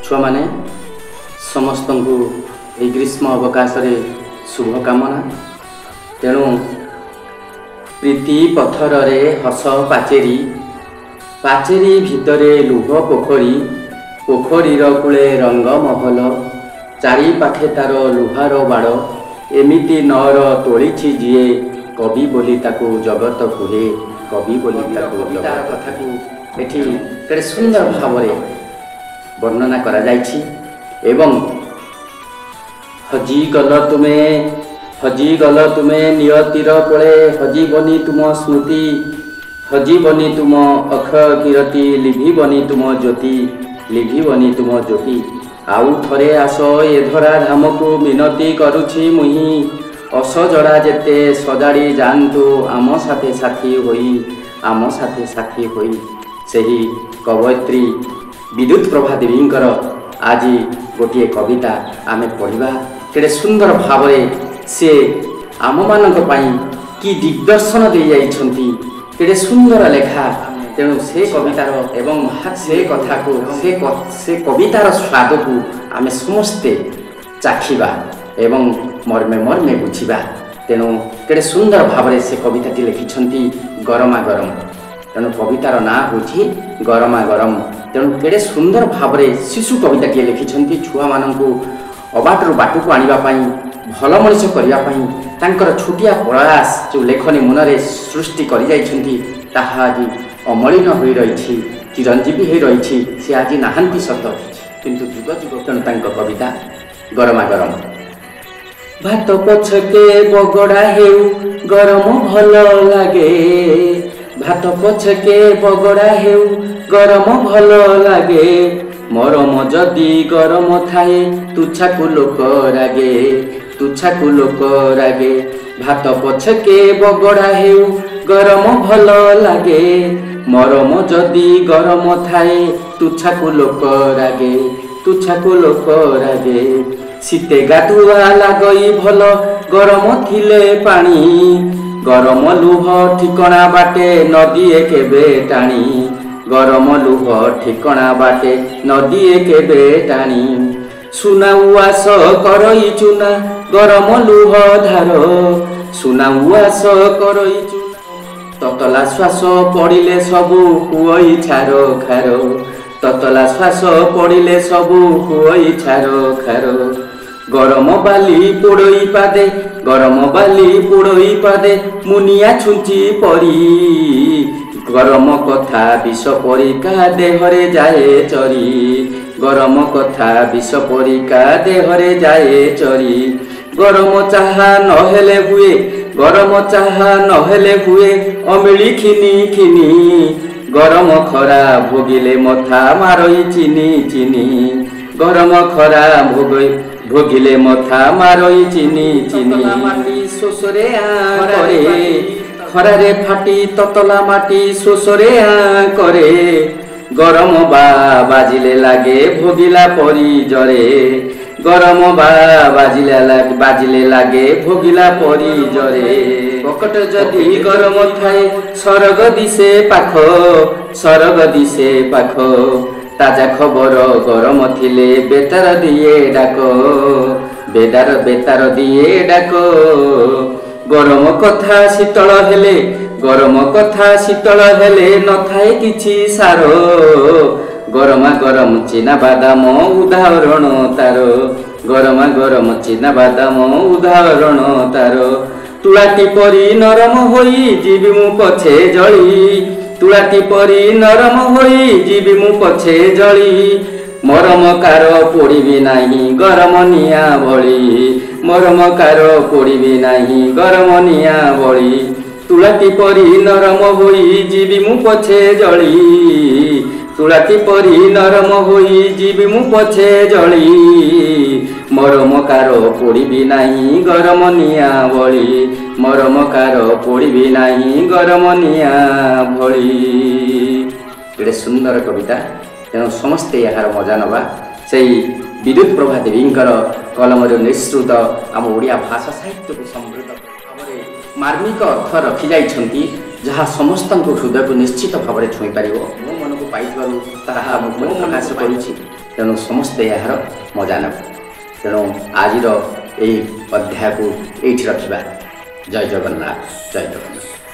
छुआ माने समस्त को ये ग्रीष्म अवकाश शुभकामना। तेणु प्रीति पथर रे हस पाचेरी पाचेरी भितरे लुह पोखरी पोखरीर कूले रंग महल चारि पाखे तार लुहार बाड़ एमिति नर तोलिछि जिए कवि बोली ताकू जगत कुहे कवि बोली ताकू तार कथा को एठी केते सुंदर भाव वर्णना करा जायछि। एवं हजी गल तुमे नियतिर कोले हजीबनी तुम स्मृति हजीबनी तुम अक्षय कीरति लिभिबनी तुम ज्योति लिभिबनी तुम ज्योति आउ थरे आस ए धरा धाम को मिनती करुछि मुहि असजड़ा जेते सजाड़ी जानतु आम साथे साथी होई सही कवयित्री विद्युत प्रभा देवींकर आज गोटे कविता आमे पढ़िबा केडे सुंदर भाव से आम मानक पई कि दिग्दर्शन दे जाइछंती केडे सुंदर लेखा। तेणु से कवितार एवं से कथा को से कवितार स्वाद को आमे समस्ते चाखिबा एवं मर्मे मर्मे बुझिबा। तेणु केडे सुंदर भाव से कविताटी लिखिछंती गरमा गरम। तेणु कवितार ना होछि गरमा गरम। तेणु केडे सुंदर भाव शिशु कविताटी लिखिछंती छुआ माननकु अबाटरू बाटू आनिबा पई भल मनिष करिया पई तांकर छोटिया प्रयास जो लेखनी मनरे सृष्टि करि जाइछंती ताहा आज अमलिन होई रहिछि चिरंजीवी होई रहिछि। से आज नाहांती सत किंतु जुग जुग तेणु तांकर कविता गरमा गरम। भात पछके बगड़ा हेउ गरम भल लागे भात पछके बगड़ा हेउ गरम भल लागे मरम जदि गरम थाए तुछाकु लोक रागे भात पछके बगड़ा हेउ गरम भल लागे मरम जदि गरम थाए तुछाकु लोक रागे शीते गाधुआ लागई भल गरम थिले पानी गरम लुह ठिकणा बाटे नदीए केबे टाणी गरम लुह ठिकणा बाटे नदीए केबे टाणी सुना उआस करई चुना गरम लुह धार सुना उआस करई चुना ततला श्वास पड़िले सबु हुई छारो खारो ततला श्वास पड़िले सबु हुई छारो खारो गरम बाली पोड़ई पादे मुनिया छुंची परी गरम कथा विष परिका देहरे जाए चरी गरम कथा विष परिका देहरे जाए चरी गरम चाहा नहेले हुए अमिली खिनी गरम खरा भोगिले मथा मारई चिनी गरम खरा भोगिले मथा मारई चिनी माटी शोषरे खरारे फाटी ततला माटी शोषरे करे गरम बाजिले लागे भोगिला परी जरे गरम बाजिले लागे भोगिला परी जरे पकट जदि गरम थाए सरग दिसे पाख ताजा खबर गरम थिले बेतार दिए डाक बेतार दिए डाक गरम कथा शीतल हेले नथाए किछि सारो गरमा गरम चिना बादाम उदाहरण तार गरमा गरम चिना बादाम उदाहरण तार तुलाटी परी नरम होई जीवी मु पछे जली तुलाटी परी नरम होई जीवी मु पछे जली मरम कार पोड़ीबी नाही गरम निया भली मरम कार पोड़ीबी नाही गरम निया भली तुलाटी परी नरम होई जीवी मु पछे जली तुलाटी परी नरम होई जीवी मु पछे जली मरम कार पोड़ीबी नाही गरम निया भली मरम कार पोड़ीबी नाही गरम निया भली। एटे सुंदर कविता। तेणु समस्ते यार मजा नवा से विद्युत प्रभा देवींकर कलम निःसृत आम ओडिया भाषा साहित्य को समृद्ध भाव मार्मिक अर्थ रखी जाइछंती जहाँ समस्त हृदय को निश्चित भाव छुई पार मो मन को पाई प्रकाश करुछि। ତେଣୁ ସମସ୍ତେ ଏହାର ମଜା ନେବ। ତେଣୁ ଆଜିର ଏହି ଅଧ୍ୟାୟକୁ ଏଇଠି ରଖିବା। ଜୟ ଜଗନ୍ନାଥ, ଜୟ ଜଗନ୍ନାଥ।